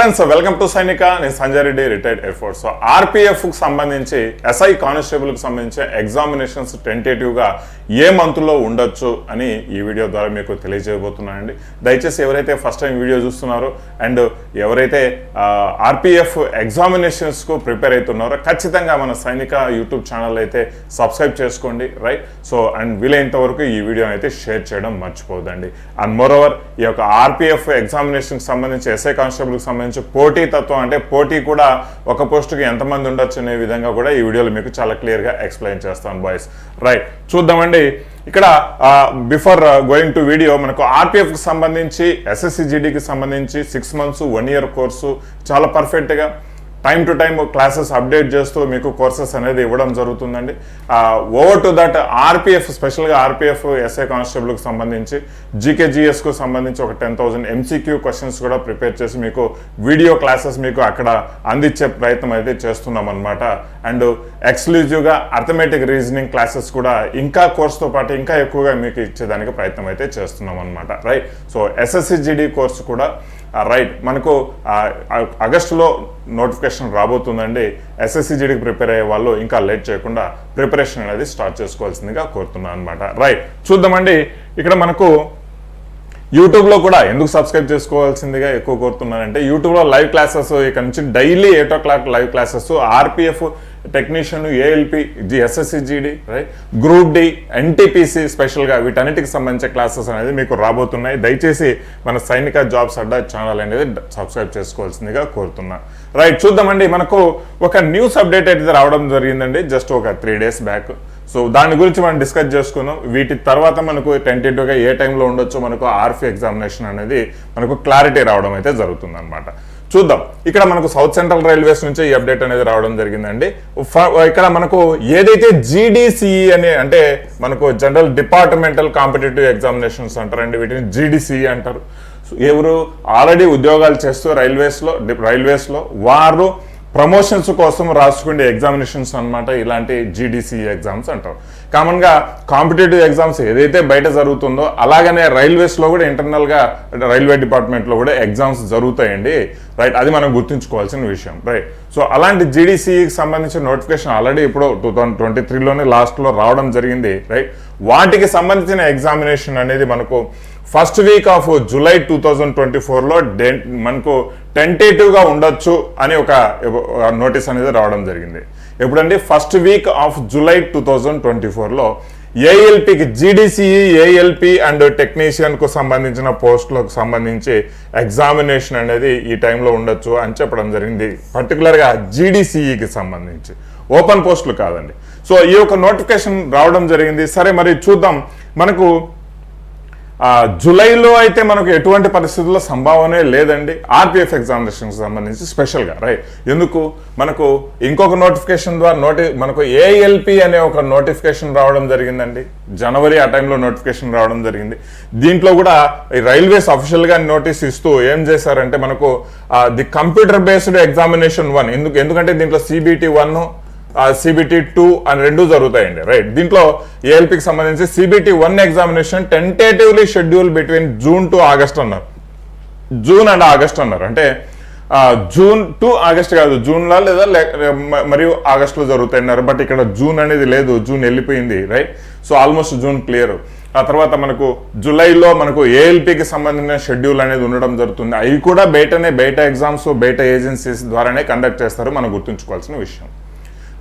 Friends welcome to సైనిక నేను Sanjay Reddy retired air force. So RPF కు సంబంధించి ఎస్ఐ కానిస్టేబుల్ కు సంబంధించి ఎగ్జామినేషన్స్ టెంటేటివ్ గా ఏ మంత్ లో ఉండొచ్చు అని ఈ వీడియో ద్వారా మీకు తెలియజేయబోతున్నానండి. దయచేసి ఎవరైతే ఫస్ట్ టైం వీడియో చూస్తున్నారో అండ్ ఎవరైతే ఆర్పిఎఫ్ ఎగ్జామినేషన్స్ కు ప్రిపేర్ అవుతున్నారో ఖచ్చితంగా మన సైనిక యూట్యూబ్ ఛానల్ అయితే సబ్స్క్రైబ్ చేసుకోండి, రైట్? సో అండ్ వీలైనంత వరకు ఈ వీడియో అయితే షేర్ చేయడం మర్చిపోదండి. అండ్ మోర్ ఓవర్ ఈ యొక్క ఆర్పిఎఫ్ ఎగ్జామినేషన్ కి సంబంధించి ఎస్ఐ కానిస్టేబుల్ కి సంబంధించి పోటీ తత్వం అంటే పోటీ కూడా ఒక పోస్టుకి ఎంతమంది ఉండొచ్చు అనే విధంగా కూడా ఈ వీడియోలో మీకు చాలా క్లియర్ గా ఎక్స్ప్లెయిన్ చేస్తాను బాయ్స్, రైట్? చూద్దామండి. ఇక్కడ బిఫోర్ గోయింగ్ టు వీడియో మనకు ఆర్పిఎఫ్ కి సంబంధించి ఎస్ఎస్సి జీడీకి సంబంధించి 6 months 1 year కోర్సు చాలా పర్ఫెక్ట్ గా time to time classes update చేస్తూ మీకు కోర్సెస్ అనేది ఇవ్వడం జరుగుతుందండి. ఓవర్ టు దట్ ఆర్పిఎఫ్ స్పెషల్గా ఆర్పిఎఫ్ ఎస్ఐ కానిస్టేబుల్కి సంబంధించి జీకేజీఎస్కు సంబంధించి ఒక 10,000 MCQ క్వశ్చన్స్ కూడా ప్రిపేర్ చేసి మీకు వీడియో క్లాసెస్ మీకు అక్కడ అందించే ప్రయత్నం అయితే చేస్తున్నాం అనమాట. అండ్ ఎక్స్క్లూజివ్గా అర్థమెటిక్ రీజనింగ్ క్లాసెస్ కూడా ఇంకా కోర్సుతో పాటు ఇంకా ఎక్కువగా మీకు ఇచ్చేదానికి ప్రయత్నం అయితే చేస్తున్నాం అనమాట, right? So SSC GD course కూడా రైట్ మనకు ఆగస్టులో నోటిఫికేషన్ రాబోతుందండి. ఎస్ఎస్సి జీడీకి ప్రిపేర్ అయ్యే వాళ్ళు ఇంకా లేట్ చేయకుండా ప్రిపరేషన్ అనేది స్టార్ట్ చేసుకోవాల్సిందిగా కోరుతున్నాను అనమాట, రైట్? చూద్దామండి. ఇక్కడ మనకు యూట్యూబ్లో కూడా ఎందుకు సబ్స్క్రైబ్ చేసుకోవాల్సిందిగా ఎక్కువ కోరుతున్నానంటే యూట్యూబ్లో లైవ్ క్లాసెస్ ఇక్కడ నుంచి daily 8 o'clock live classes RPF technician, ALP, SSC GD, right, group D, NTPC స్పెషల్గా వీటన్నిటికి సంబంధించిన క్లాసెస్ అనేది మీకు రాబోతున్నాయి. దయచేసి మన సైనిక జాబ్స్ అడ్డా ఛానల్ అనేది సబ్స్క్రైబ్ చేసుకోవాల్సిందిగా కోరుతున్నా, రైట్? చూద్దామండి. మనకు ఒక న్యూస్ అప్డేట్ అయితే రావడం జరిగిందండి జస్ట్ ఒక 3 days బ్యాక్. సో దాని గురించి మనం డిస్కస్ చేసుకుందాం. వీటి తర్వాత మనకు టెంటేటివ్గా ఏ టైంలో ఉండొచ్చో మనకు ఆర్ఫీ ఎగ్జామినేషన్ అనేది మనకు క్లారిటీ రావడం అయితే జరుగుతుంది అనమాట. చూద్దాం. ఇక్కడ మనకు సౌత్ సెంట్రల్ రైల్వేస్ నుంచి ఈ అప్డేట్ అనేది రావడం జరిగిందండి. ఇక్కడ మనకు ఏదైతే జీడీసీఈ అనే అంటే మనకు జనరల్ డిపార్ట్మెంటల్ కాంపిటేటివ్ ఎగ్జామినేషన్స్ అంటారండి, వీటిని జీడీసీఈ అంటారు. ఎవరు ఆల్రెడీ ఉద్యోగాలు చేస్తూ రైల్వేస్లో వారు ప్రమోషన్స్ కోసం రాసుకునే ఎగ్జామినేషన్స్ అనమాట. ఇలాంటి జీడీసీఈ ఎగ్జామ్స్ అంటారు. కామన్గా కాంపిటేటివ్ ఎగ్జామ్స్ ఏదైతే బయట జరుగుతుందో అలాగనే రైల్వేస్లో కూడా ఇంటర్నల్గా రైల్వే డిపార్ట్మెంట్లో కూడా ఎగ్జామ్స్ జరుగుతాయండి, రైట్? అది మనం గుర్తుంచుకోవాల్సిన విషయం, రైట్? సో అలాంటి జీడీసీఈకి సంబంధించిన నోటిఫికేషన్ ఆల్రెడీ ఇప్పుడు 2023లోనే లాస్ట్లో రావడం జరిగింది, రైట్? వాటికి సంబంధించిన ఎగ్జామినేషన్ అనేది మనకు ఫస్ట్ వీక్ ఆఫ్ జూలై 2024లో మనకు టెంటేటివ్గా ఉండొచ్చు అని ఒక నోటీస్ అనేది రావడం జరిగింది. ఎప్పుడంటే ఫస్ట్ వీక్ ఆఫ్ జూలై 2024లో ఏఎల్పికి జీడీసీఈ, ఏఎల్పి అండ్ టెక్నీషియన్కు సంబంధించిన పోస్టులకు సంబంధించి ఎగ్జామినేషన్ అనేది ఈ టైంలో ఉండొచ్చు అని చెప్పడం జరిగింది. పర్టికులర్గా జీడీసీఈకి సంబంధించి ఓపెన్ పోస్టులు కాదండి. సో ఈ యొక్క నోటిఫికేషన్ రావడం జరిగింది. సరే మరి చూద్దాం. మనకు జూలైలో అయితే మనకు ఎటువంటి పరిస్థితుల్లో సంభావనే లేదండి ఆర్పిఎఫ్ ఎగ్జామినేషన్కి సంబంధించి స్పెషల్గా, రైట్? ఎందుకు మనకు ఇంకొక నోటిఫికేషన్ ద్వారా మనకు ఏఎల్పి అనే ఒక నోటిఫికేషన్ రావడం జరిగిందండి. జనవరి ఆ టైంలో నోటిఫికేషన్ రావడం జరిగింది. దీంట్లో కూడా రైల్వేస్ అఫీషియల్గా నోటీస్ ఇస్తూ ఏం చేశారంటే మనకు ది కంప్యూటర్ బేస్డ్ ఎగ్జామినేషన్ 1 ఎందుకంటే దీంట్లో CBT 1 CBT 2 అని 2 జరుగుతాయండి, రైట్? దీంట్లో ఏఎల్పికి సంబంధించి CBT 1 examination tentatively schedule between June to August అన్నారు. జూన్ అండ్ ఆగస్ట్ అన్నారు. అంటే జూన్ టు ఆగస్ట్ కాదు, జూన్లో లేదా మరియు ఆగస్టులో జరుగుతాయన్నారు. బట్ ఇక్కడ జూన్ అనేది లేదు, జూన్ వెళ్ళిపోయింది, right? So almost June clear. ఆ తర్వాత మనకు జూలైలో మనకు ఏఎల్పికి సంబంధించిన షెడ్యూల్ అనేది ఉండడం జరుగుతుంది. అవి కూడా బయట ఎగ్జామ్స్ బయట ఏజెన్సీస్ ద్వారానే కండక్ట్ చేస్తారు. మనం గుర్తుంచుకోవాల్సిన విషయం,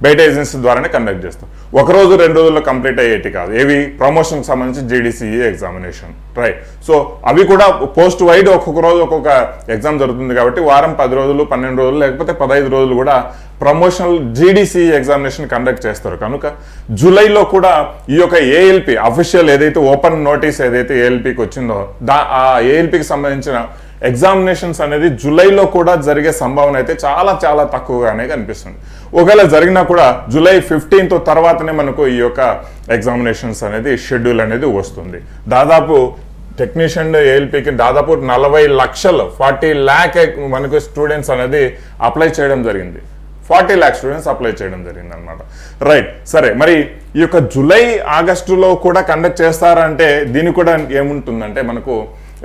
బయట ఏజెన్సీ ద్వారానే కండక్ట్ చేస్తాం. 1 రోజు 2 రోజుల్లో కంప్లీట్ అయ్యేటి కాదు. ఏవి ప్రమోషన్కి సంబంధించి జీడీసీఈ ఎగ్జామినేషన్, రైట్? సో అవి కూడా పోస్ట్ వైడ్ ఒక్కొక్క రోజు ఒక్కొక్క ఎగ్జామ్ జరుగుతుంది కాబట్టి వారం 10 రోజులు 12 రోజులు లేకపోతే 15 రోజులు కూడా ప్రమోషనల్ జీడీసీఈ ఎగ్జామినేషన్ కండక్ట్ చేస్తారు. కనుక జూలైలో కూడా ఈ యొక్క ఏఎల్పి అఫీషియల్ ఏదైతే ఓపెన్ నోటీస్ ఏదైతే ఏఎల్పికి వచ్చిందో ఆ ఏఎల్పికి సంబంధించిన ఎగ్జామినేషన్స్ అనేది జూలైలో కూడా జరిగే సంభావన అయితే చాలా చాలా తక్కువగానే కనిపిస్తుంది. ఒకవేళ జరిగినా కూడా జూలై 15th తర్వాతనే మనకు ఈ యొక్క ఎగ్జామినేషన్స్ అనేది షెడ్యూల్ అనేది వస్తుంది. దాదాపు టెక్నీషియన్ ఏఎల్పికి దాదాపు 40 లక్షలు 40 lakh మనకు స్టూడెంట్స్ అనేది అప్లై చేయడం జరిగింది. 40 lakh స్టూడెంట్స్ అప్లై చేయడం జరిగింది అనమాట, రైట్? సరే మరి ఈ యొక్క జూలై ఆగస్టులో కూడా కండక్ట్ చేస్తారంటే దీనికి కూడా ఏముంటుందంటే మనకు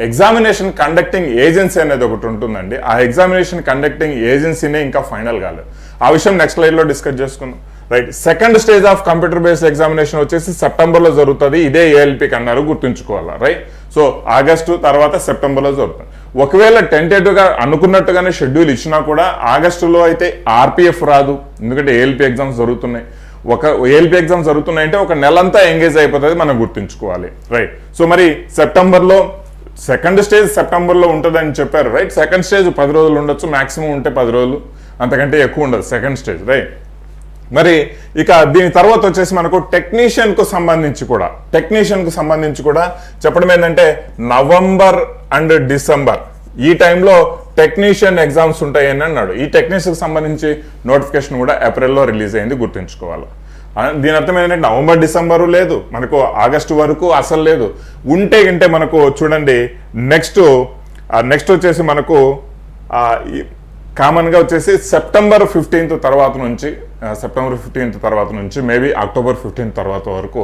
ఎగ్జామినేషన్ కండక్టింగ్ ఏజెన్సీ అనేది ఒకటి ఉంటుందండి. ఆ ఎగ్జామినేషన్ కండక్టింగ్ ఏజెన్సీనే ఇంకా ఫైనల్ కాలేదు. ఆ విషయం నెక్స్ట్ స్లైడ్లో డిస్కస్ చేసుకుందాం. Right, second stage of computer based examination వచ్చేసి సెప్టెంబర్లో జరుగుతుంది. ఇదే ఏఎల్పికి అన్నారు, గుర్తుంచుకోవాలా. రైట్, సో ఆగస్టు తర్వాత సెప్టెంబర్లో జరుగుతుంది. ఒకవేళ టెంటేటివ్గా అనుకున్నట్టుగానే షెడ్యూల్ ఇచ్చినా కూడా ఆగస్టులో అయితే ఆర్పిఎఫ్ రాదు, ఎందుకంటే ఏఎల్పి ఎగ్జామ్స్ జరుగుతున్నాయి. ఒక ఏఎల్పి ఎగ్జామ్స్ జరుగుతున్నాయంటే ఒక నెలంతా ఎంగేజ్ అయిపోతుంది, మనం గుర్తుంచుకోవాలి. రైట్, సో మరి సెప్టెంబర్లో సెకండ్ స్టేజ్ సెప్టెంబర్లో ఉంటుందని చెప్పారు. రైట్, సెకండ్ స్టేజ్ 10 రోజులు ఉండొచ్చు, మాక్సిమం ఉంటే 10 రోజులు, అంతకంటే ఎక్కువ ఉండదు సెకండ్ స్టేజ్. రైట్, మరి ఇక దీని తర్వాత వచ్చేసి మనకు టెక్నీషియన్కు సంబంధించి కూడా చెప్పడం ఏంటంటే నవంబర్ అండ్ డిసెంబర్ ఈ టైంలో టెక్నీషియన్ ఎగ్జామ్స్ ఉంటాయని అన్నాడు. ఈ టెక్నీషియన్కి సంబంధించి నోటిఫికేషన్ కూడా ఏప్రిల్లో రిలీజ్ అయింది, గుర్తుంచుకోవాలి. దీని అర్థం ఏంటంటే నవంబర్ డిసెంబరు లేదు, మనకు ఆగస్టు వరకు అసలు లేదు. ఉంటే మనకు చూడండి నెక్స్ట్ వచ్చేసి మనకు కామన్గా వచ్చేసి సెప్టెంబర్ 15th తర్వాత నుంచి మేబీ అక్టోబర్ 15th తర్వాత వరకు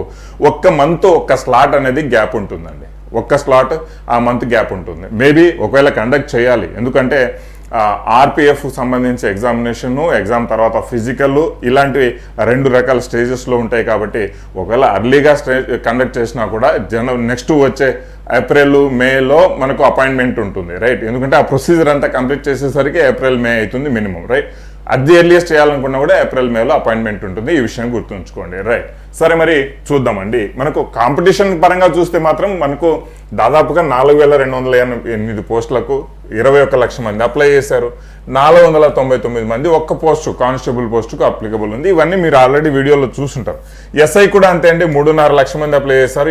ఒక్క మంత్ ఒక్క స్లాట్ అనేది గ్యాప్ ఉంటుందండి. ఒక్క స్లాట్ ఆ మంత్ గ్యాప్ ఉంటుంది. మేబీ ఒకవేళ కండక్ట్ చేయాలి, ఎందుకంటే ఆర్పిఎఫ్ సంబంధించి ఎగ్జామ్ తర్వాత ఫిజికల్ ఇలాంటివి 2 రకాల స్టేజెస్లో ఉంటాయి. కాబట్టి ఒకవేళ అర్లీగా కండక్ట్ చేసినా కూడా నెక్స్ట్ వచ్చే ఏప్రిల్ మేలో మనకు అపాయింట్మెంట్ ఉంటుంది. రైట్, ఎందుకంటే ఆ ప్రొసీజర్ అంతా కంప్లీట్ చేసేసరికి ఏప్రిల్ మే అవుతుంది మినిమం. రైట్, అది ఎర్లియస్ట్ చేయాలనుకున్నా కూడా ఏప్రిల్ మేలో అపాయింట్మెంట్ ఉంటుంది. ఈ విషయం గుర్తుంచుకోండి. రైట్, సరే మరి చూద్దామండి. మనకు కాంపిటీషన్ పరంగా చూస్తే మాత్రం మనకు దాదాపుగా 4288 పోస్టులకు 21 లక్షల మంది అప్లై చేశారు. 499 మంది ఒక్క పోస్టు కానిస్టేబుల్ పోస్టుకు అప్లికబుల్ ఉంది. ఇవన్నీ మీరు ఆల్రెడీ వీడియోలో చూసుంటారు. ఎస్ఐ కూడా అంతే అండి, 3.5 లక్షల మంది అప్లై చేశారు.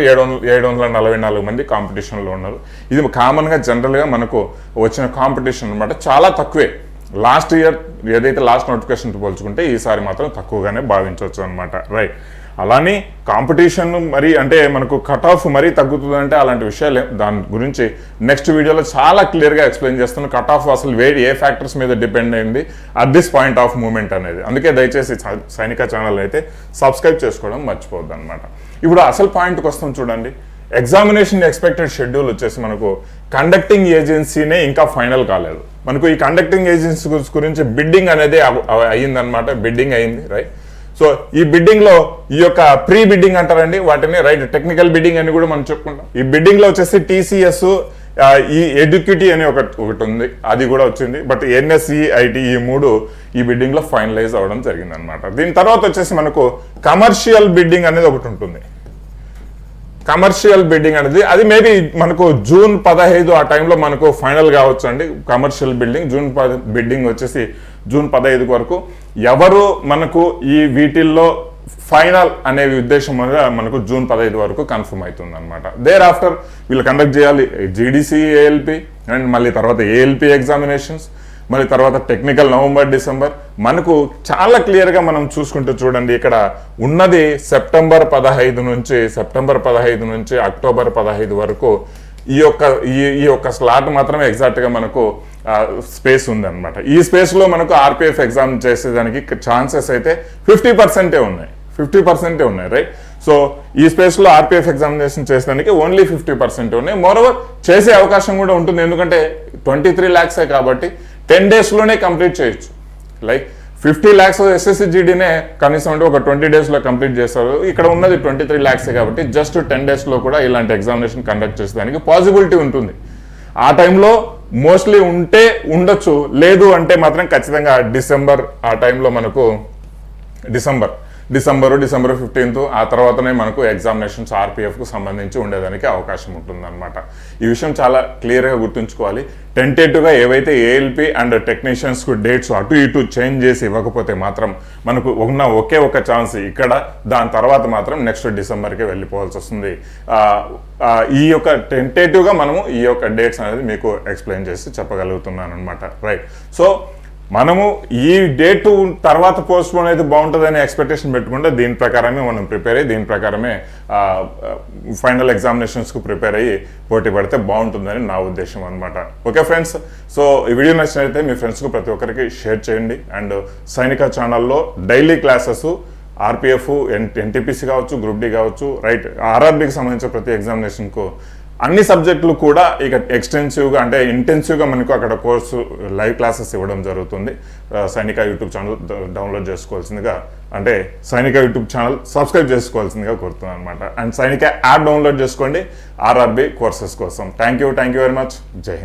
744 మంది కాంపిటీషన్లో ఉన్నారు. ఇది కామన్గా జనరల్గా మనకు వచ్చిన కాంపిటీషన్ అనమాట, చాలా తక్కువే. లాస్ట్ ఇయర్ ఏదైతే లాస్ట్ నోటిఫికేషన్తో పోల్చుకుంటే ఈసారి మాత్రం తక్కువగానే భావించవచ్చు అనమాట. రైట్, అలానే కాంపిటీషన్ మరి అంటే మనకు కట్ ఆఫ్ మరీ తగ్గుతుందంటే అలాంటి విషయాలు దాని గురించి నెక్స్ట్ వీడియోలో చాలా క్లియర్గా ఎక్స్ప్లెయిన్ చేస్తాను. కట్ ఆఫ్ అసలు ఏ ఫ్యాక్టర్స్ మీద డిపెండ్ అయింది at this point of moment అనేది. అందుకే దయచేసి సైనిక ఛానల్ అయితే సబ్స్క్రైబ్ చేసుకోవడం మర్చిపోవద్దు అనమాట. ఇప్పుడు అసలు పాయింట్కి వస్తాం చూడండి. ఎగ్జామినేషన్ ఎక్స్పెక్టెడ్ షెడ్యూల్ వచ్చేసి మనకు కండక్టింగ్ ఏజెన్సీనే ఇంకా ఫైనల్ కాలేదు. మనకు ఈ కండక్టింగ్ ఏజెన్సీ గురించి బిడ్డింగ్ అనేది అయ్యిందనమాట, బిడ్డింగ్ అయింది. రైట్, సో ఈ బిడ్డింగ్లో ఈ యొక్క ప్రీ బిడ్డింగ్ అంటారండి వాటిని. రైట్, టెక్నికల్ బిడ్డింగ్ అని కూడా మనం చెప్పుకుంటాం. ఈ బిడ్డింగ్లో వచ్చేసి టీసీఎస్ ఈ ఎడ్యుక్యూటీ అని ఒకటి ఉంది, అది కూడా వచ్చింది. బట్ ఎన్ఎస్సి ఐటీ ఈ 3 ఈ బిడ్డింగ్లో ఫైనలైజ్ అవ్వడం జరిగింది అనమాట. దీని తర్వాత వచ్చేసి మనకు కమర్షియల్ బిడ్డింగ్ అనేది ఒకటి ఉంటుంది. కమర్షియల్ బిడ్డింగ్ అనేది అది మేబీ మనకు జూన్ 15 ఆ టైంలో మనకు ఫైనల్ కావచ్చు అండి. కమర్షియల్ బిడ్డింగ్ వచ్చేసి జూన్ 15 వరకు ఎవరు మనకు ఈ వీటిల్లో ఫైనల్ అనే ఉద్దేశం మనకు జూన్ 15 వరకు కన్ఫర్మ్ అవుతుంది అనమాట. దేర్ ఆఫ్టర్ వీళ్ళు కండక్ట్ చేయాలి జీడీసీ ఏఎల్పి అండ్ మళ్ళీ తర్వాత ఏఎల్పి ఎగ్జామినేషన్స్, మళ్ళీ తర్వాత టెక్నికల్ నవంబర్ డిసెంబర్. మనకు చాలా క్లియర్గా మనం చూసుకుంటూ చూడండి, ఇక్కడ ఉన్నది సెప్టెంబర్ 15 నుంచి అక్టోబర్ 15 వరకు ఈ యొక్క స్లాట్ మాత్రమే ఎగ్జాక్ట్గా మనకు స్పేస్ ఉందన్నమాట. ఈ స్పేస్లో మనకు ఆర్పిఎఫ్ ఎగ్జామ్ చేసేదానికి ఛాన్సెస్ అయితే 50% ఉన్నాయి. రైట్, సో ఈ స్పేస్లో ఆర్పిఎఫ్ ఎగ్జామినేషన్ చేసేదానికి ఓన్లీ 50% ఉన్నాయి. మోరోవర్ చేసే అవకాశం కూడా ఉంటుంది, ఎందుకంటే 23 lakhs కాబట్టి 10 daysలోనే కంప్లీట్ చేయొచ్చు. లైక్ 50 lakhs ఎస్ఎస్సి జీడీనే కనీసం అంటే ఒక 20 daysలో కంప్లీట్ చేస్తారు. ఇక్కడ ఉన్నది 23 lakhs కాబట్టి జస్ట్ 10 daysలో కూడా ఇలాంటి ఎగ్జామినేషన్ కండక్ట్ చేసేదానికి పాసిబిలిటీ ఉంటుంది. ఆ టైంలో మోస్ట్లీ ఉంటే ఉండొచ్చు, లేదు అంటే మాత్రం ఖచ్చితంగా డిసెంబర్ ఆ టైంలో మనకు డిసెంబర్ 15th ఆ తర్వాతనే మనకు ఎగ్జామినేషన్స్ ఆర్పిఎఫ్కు సంబంధించి ఉండేదానికి అవకాశం ఉంటుందన్నమాట. ఈ విషయం చాలా క్లియర్గా గుర్తుంచుకోవాలి. టెంటేటివ్గా ఏవైతే ఏఎల్పి అండ్ టెక్నీషియన్స్కు డేట్స్ అటు ఇటు చేంజ్ చేసి ఇవ్వకపోతే మాత్రం మనకు ఉన్న ఒకే ఒక ఛాన్స్ ఇక్కడ, దాని తర్వాత మాత్రం నెక్స్ట్ డిసెంబర్కి వెళ్ళిపోవాల్సి వస్తుంది. ఈ యొక్క టెంటేటివ్గా మనము ఈ యొక్క డేట్స్ అనేది మీకు ఎక్స్ప్లెయిన్ చేసి చెప్పగలుగుతున్నాను అనమాట. రైట్, సో మనము ఈ డేటు తర్వాత పోస్ట్పోన్ అయితే బాగుంటుందని ఎక్స్పెక్టేషన్ పెట్టుకుంటే దీని ప్రకారమే మనం ప్రిపేర్ అయ్యి దీని ప్రకారమే ఫైనల్ ఎగ్జామినేషన్స్కు ప్రిపేర్ అయ్యి పోటీ పడితే బాగుంటుందని నా ఉద్దేశం అనమాట. ఓకే ఫ్రెండ్స్, సో ఈ వీడియో నచ్చినట్లయితే మీ ఫ్రెండ్స్కు ప్రతి ఒక్కరికి షేర్ చేయండి. అండ్ సైనిక ఛానల్లో డైలీ క్లాసెస్ ఆర్పిఎఫ్, ఎన్టీపీసీ కావచ్చు, గ్రూప్ డి కావచ్చు, రైట్, ఆర్ఆర్బీకి సంబంధించిన ప్రతి ఎగ్జామినేషన్కు అన్ని సబ్జెక్టులు కూడా ఇక ఎక్స్టెన్సివ్గా అంటే ఇంటెన్సివ్గా మనకు అక్కడ కోర్సు లైవ్ క్లాసెస్ ఇవ్వడం జరుగుతుంది. సైనిక యూట్యూబ్ ఛానల్ డౌన్లోడ్ చేసుకోవాల్సిందిగా అంటే సైనిక యూట్యూబ్ ఛానల్ సబ్స్క్రైబ్ చేసుకోవాల్సిందిగా కోరుతున్నాను అనమాట. అండ్ సైనిక యాప్ డౌన్లోడ్ చేసుకోండి RRB కోర్సెస్ కోసం. Thank you very much. జై హింద్.